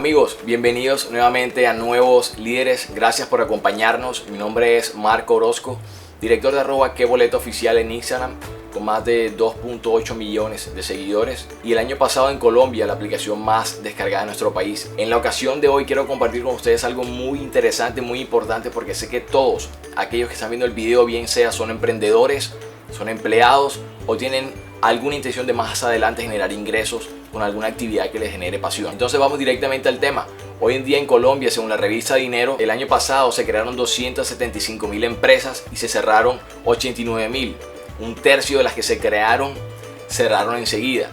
Amigos, bienvenidos nuevamente a Nuevos Líderes. Gracias por acompañarnos. Mi nombre es Marco Orozco, director de @queboletaoficial en Instagram, con más de 2.8 millones de seguidores. Y el año pasado en Colombia, la aplicación más descargada de nuestro país. En la ocasión de hoy quiero compartir con ustedes algo muy interesante, muy importante, porque sé que todos aquellos que están viendo el video, bien sea son emprendedores, son empleados o tienen alguna intención de más adelante generar ingresos con alguna actividad que les genere pasión. Entonces vamos directamente al tema. Hoy en día en Colombia, según la revista Dinero, el año pasado se crearon 275.000 empresas y se cerraron 89.000. Un tercio de las que se crearon cerraron enseguida,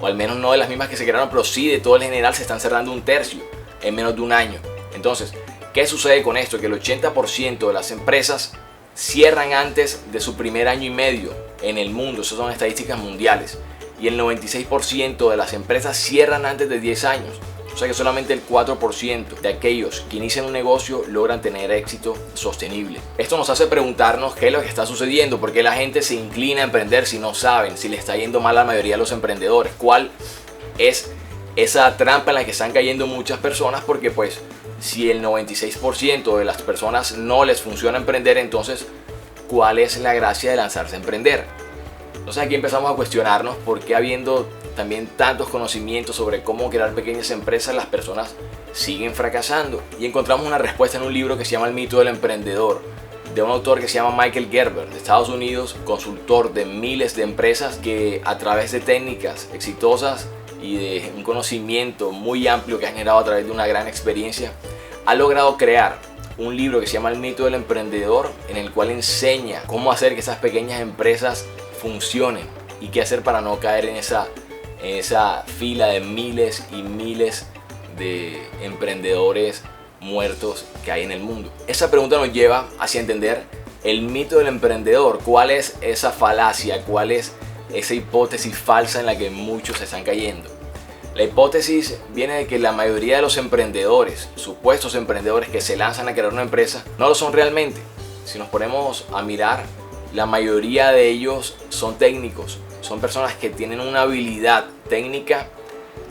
o al menos no de las mismas que se crearon, pero sí de todo el general se están cerrando un tercio en menos de un año. Entonces, ¿qué sucede con esto? Que el 80% de las empresas cierran antes de su primer año y medio en el mundo. Esas son estadísticas mundiales. Y el 96% de las empresas cierran antes de 10 años. O sea que solamente el 4% de aquellos que inician un negocio logran tener éxito sostenible. Esto nos hace preguntarnos qué es lo que está sucediendo, por qué la gente se inclina a emprender si no saben, si le está yendo mal a la mayoría de los emprendedores. ¿Cuál es esa trampa en la que están cayendo muchas personas? Porque pues si el 96% de las personas no les funciona emprender, entonces ¿cuál es la gracia de lanzarse a emprender? Entonces aquí empezamos a cuestionarnos por qué, habiendo también tantos conocimientos sobre cómo crear pequeñas empresas, las personas siguen fracasando. Y encontramos una respuesta en un libro que se llama El mito del emprendedor, de un autor que se llama Michael Gerber, de Estados Unidos, consultor de miles de empresas, que a través de técnicas exitosas y de un conocimiento muy amplio que ha generado a través de una gran experiencia, ha logrado crear un libro que se llama El mito del emprendedor, en el cual enseña cómo hacer que esas pequeñas empresas funcionen y qué hacer para no caer en esa fila de miles y miles de emprendedores muertos que hay en el mundo. Esa pregunta nos lleva hacia entender el mito del emprendedor. ¿Cuál es esa falacia? ¿Cuál es esa hipótesis falsa en la que muchos se están cayendo? La hipótesis viene de que la mayoría de los emprendedores, supuestos emprendedores que se lanzan a crear una empresa, no lo son realmente. Si nos ponemos a mirar, la mayoría de ellos son técnicos, son personas que tienen una habilidad técnica,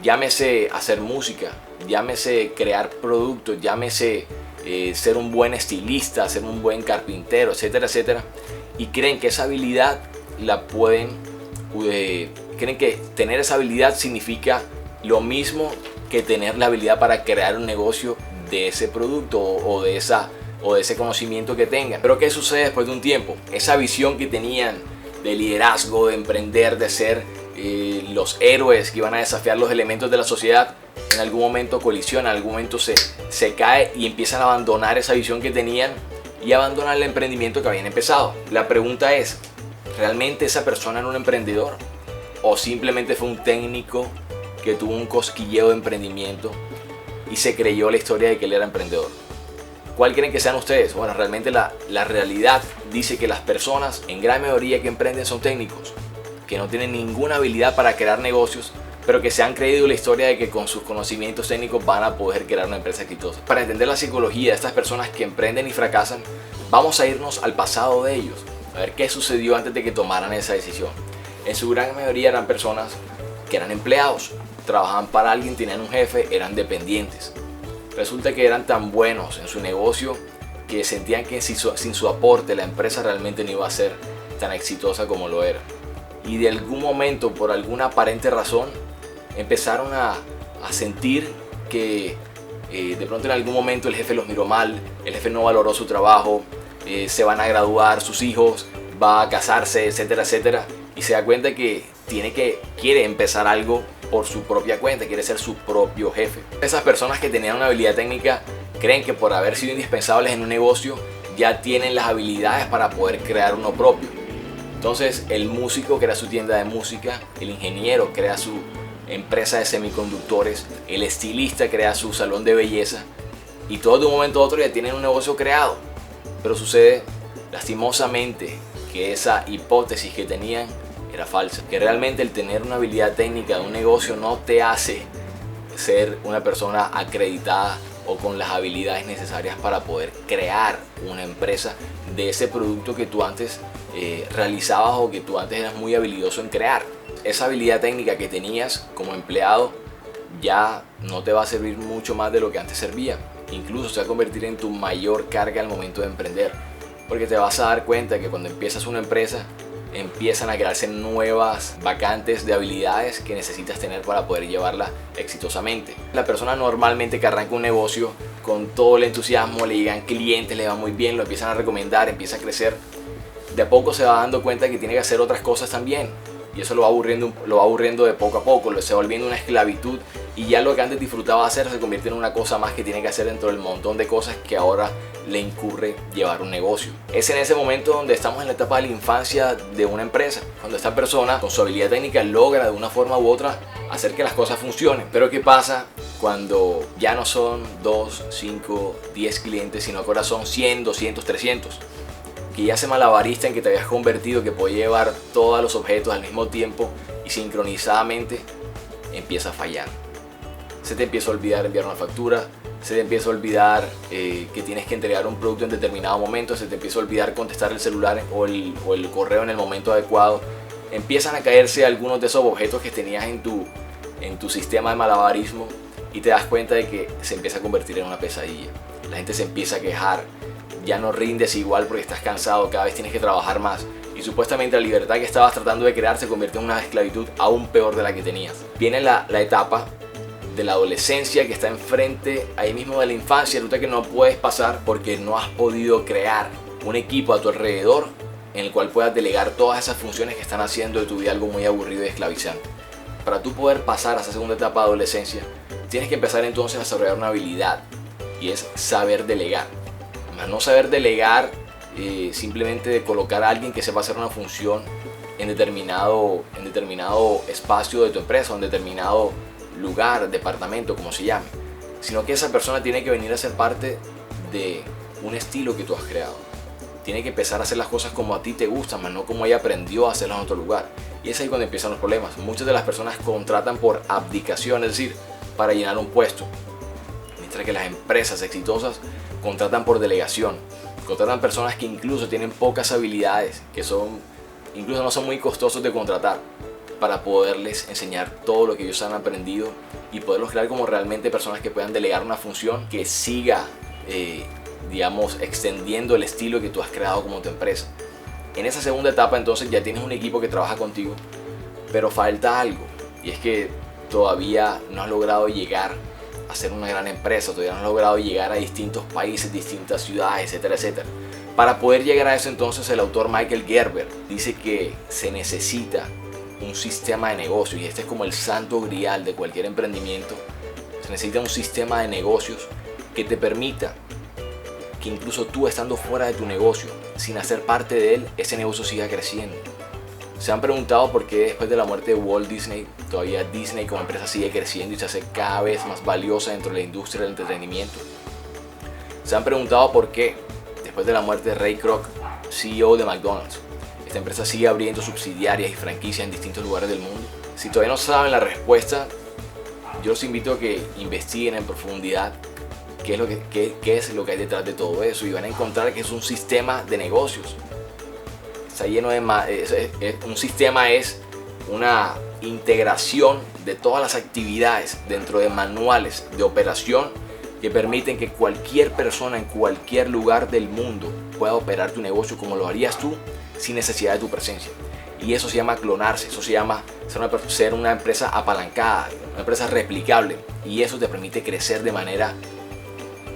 llámese hacer música, llámese crear productos, llámese ser un buen estilista, ser un buen carpintero, etcétera, etcétera, y creen que esa habilidad creen que tener esa habilidad significa lo mismo que tener la habilidad para crear un negocio de ese producto o de ese conocimiento que tengan. Pero ¿qué sucede después de un tiempo? Esa visión que tenían de liderazgo, de emprender, de ser los héroes que iban a desafiar los elementos de la sociedad, en algún momento colisiona, en algún momento se cae y empiezan a abandonar esa visión que tenían y abandonan el emprendimiento que habían empezado. La pregunta es, ¿realmente esa persona era un emprendedor? ¿O simplemente fue un técnico que tuvo un cosquilleo de emprendimiento y se creyó la historia de que él era emprendedor? ¿Cuál creen que sean ustedes? Bueno, realmente la realidad dice que las personas en gran mayoría que emprenden son técnicos, que no tienen ninguna habilidad para crear negocios, pero que se han creído la historia de que con sus conocimientos técnicos van a poder crear una empresa exitosa. Para entender la psicología de estas personas que emprenden y fracasan, vamos a irnos al pasado de ellos, a ver qué sucedió antes de que tomaran esa decisión. En su gran mayoría eran personas que eran empleados, trabajaban para alguien, tenían un jefe, eran dependientes. Resulta que eran tan buenos en su negocio que sentían que sin su aporte la empresa realmente no iba a ser tan exitosa como lo era. Y de algún momento, por alguna aparente razón, empezaron a sentir que de pronto en algún momento el jefe los miró mal, el jefe no valoró su trabajo, se van a graduar sus hijos, va a casarse, etcétera, etcétera. Y se da cuenta que quiere empezar algo por su propia cuenta, quiere ser su propio jefe. Esas personas que tenían una habilidad técnica creen que por haber sido indispensables en un negocio ya tienen las habilidades para poder crear uno propio. Entonces el músico crea su tienda de música, el ingeniero crea su empresa de semiconductores, el estilista crea su salón de belleza y todos de un momento a otro ya tienen un negocio creado. Pero sucede lastimosamente que esa hipótesis que tenían era falsa, que realmente el tener una habilidad técnica de un negocio no te hace ser una persona acreditada o con las habilidades necesarias para poder crear una empresa de ese producto que tú antes realizabas o que tú antes eras muy habilidoso en crear. Esa habilidad técnica que tenías como empleado ya no te va a servir mucho más de lo que antes servía. Incluso se va a convertir en tu mayor carga al momento de emprender, porque te vas a dar cuenta que cuando empiezas una empresa empiezan a crearse nuevas vacantes de habilidades que necesitas tener para poder llevarla exitosamente. La persona normalmente que arranca un negocio con todo el entusiasmo, le llegan clientes, le va muy bien, lo empiezan a recomendar, empieza a crecer. De a poco se va dando cuenta que tiene que hacer otras cosas también. Y eso lo va aburriendo de poco a poco, se va volviendo una esclavitud, y ya lo que antes disfrutaba hacer se convierte en una cosa más que tiene que hacer dentro del montón de cosas que ahora le incurre llevar un negocio. Es en ese momento donde estamos en la etapa de la infancia de una empresa, cuando esta persona con su habilidad técnica logra de una forma u otra hacer que las cosas funcionen. Pero ¿qué pasa cuando ya no son 2, 5, 10 clientes, sino que ahora son 100, 200, 300? Que ya ese malabarista en que te habías convertido, que puede llevar todos los objetos al mismo tiempo y sincronizadamente, empieza a fallar. Se te empieza a olvidar enviar una factura, se te empieza a olvidar que tienes que entregar un producto en determinado momento, se te empieza a olvidar contestar el celular o el correo en el momento adecuado. Empiezan a caerse algunos de esos objetos que tenías en tu sistema de malabarismo, y te das cuenta de que se empieza a convertir en una pesadilla. La gente se empieza a quejar, ya no rindes igual porque estás cansado, cada vez tienes que trabajar más, y supuestamente la libertad que estabas tratando de crear se convierte en una esclavitud aún peor de la que tenías. Viene la etapa de la adolescencia, que está enfrente ahí mismo de la infancia, ruta que no puedes pasar porque no has podido crear un equipo a tu alrededor en el cual puedas delegar todas esas funciones que están haciendo de tu vida algo muy aburrido y esclavizante. Para tú poder pasar a esa segunda etapa de adolescencia, tienes que empezar entonces a desarrollar una habilidad, y es saber delegar. No saber delegar simplemente de colocar a alguien que sepa hacer una función en determinado espacio de tu empresa, o en determinado lugar, departamento, como se llame, sino que esa persona tiene que venir a ser parte de un estilo que tú has creado. Tiene que empezar a hacer las cosas como a ti te gustan, más no como ella aprendió a hacerlas en otro lugar. Y es ahí cuando empiezan los problemas. Muchas de las personas contratan por abdicación, es decir, para llenar un puesto, mientras que las empresas exitosas contratan por delegación. Contratan personas que incluso tienen pocas habilidades, que incluso no son muy costosos de contratar, para poderles enseñar todo lo que ellos han aprendido y poderlos crear como realmente personas que puedan delegar una función que siga, extendiendo el estilo que tú has creado como tu empresa. En esa segunda etapa entonces ya tienes un equipo que trabaja contigo, pero falta algo, y es que todavía no has logrado llegar a ser una gran empresa, todavía no has logrado llegar a distintos países, distintas ciudades, etcétera, etcétera. Para poder llegar a eso entonces el autor Michael Gerber dice que se necesita un sistema de negocios, y este es como el santo grial de cualquier emprendimiento. Se necesita un sistema de negocios que te permita que incluso tú estando fuera de tu negocio, sin hacer parte de él, ese negocio siga creciendo. Se han preguntado por qué después de la muerte de Walt Disney, todavía Disney como empresa sigue creciendo y se hace cada vez más valiosa dentro de la industria del entretenimiento. Se han preguntado por qué después de la muerte de Ray Kroc, CEO de McDonald's, esta empresa sigue abriendo subsidiarias y franquicias en distintos lugares del mundo. Si todavía no saben la respuesta, yo los invito a que investiguen en profundidad qué es lo que hay detrás de todo eso, y van a encontrar que es un sistema de negocios. Está lleno de un sistema, es una integración de todas las actividades dentro de manuales de operación que permiten que cualquier persona en cualquier lugar del mundo pueda operar tu negocio como lo harías tú, sin necesidad de tu presencia. Y eso se llama clonarse, eso se llama ser una empresa apalancada, una empresa replicable, y eso te permite crecer de manera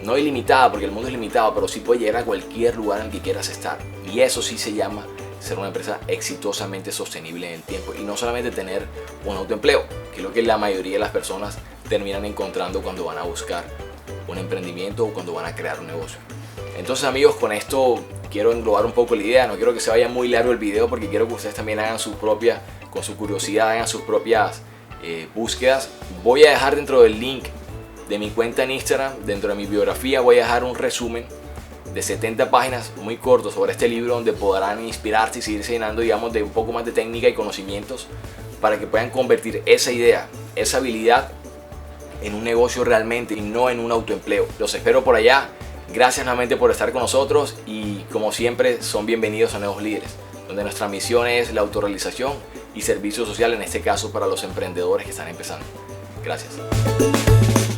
no ilimitada, porque el mundo es limitado, pero sí puede llegar a cualquier lugar en el que quieras estar. Y eso sí se llama ser una empresa exitosamente sostenible en el tiempo, y no solamente tener un autoempleo, que es lo que la mayoría de las personas terminan encontrando cuando van a buscar un emprendimiento o cuando van a crear un negocio. Entonces, amigos, con esto quiero englobar un poco la idea. No quiero que se vaya muy largo el video, porque quiero que ustedes también hagan con su curiosidad, hagan sus propias búsquedas. Voy a dejar dentro del link de mi cuenta en Instagram, dentro de mi biografía, voy a dejar un resumen de 70 páginas muy corto sobre este libro, donde podrán inspirarse y seguirse llenando, digamos, de un poco más de técnica y conocimientos, para que puedan convertir esa idea, esa habilidad, en un negocio realmente y no en un autoempleo. Los espero por allá. Gracias nuevamente por estar con nosotros, y como siempre son bienvenidos a Nuevos Líderes, donde nuestra misión es la autorrealización y servicio social, en este caso para los emprendedores que están empezando. Gracias.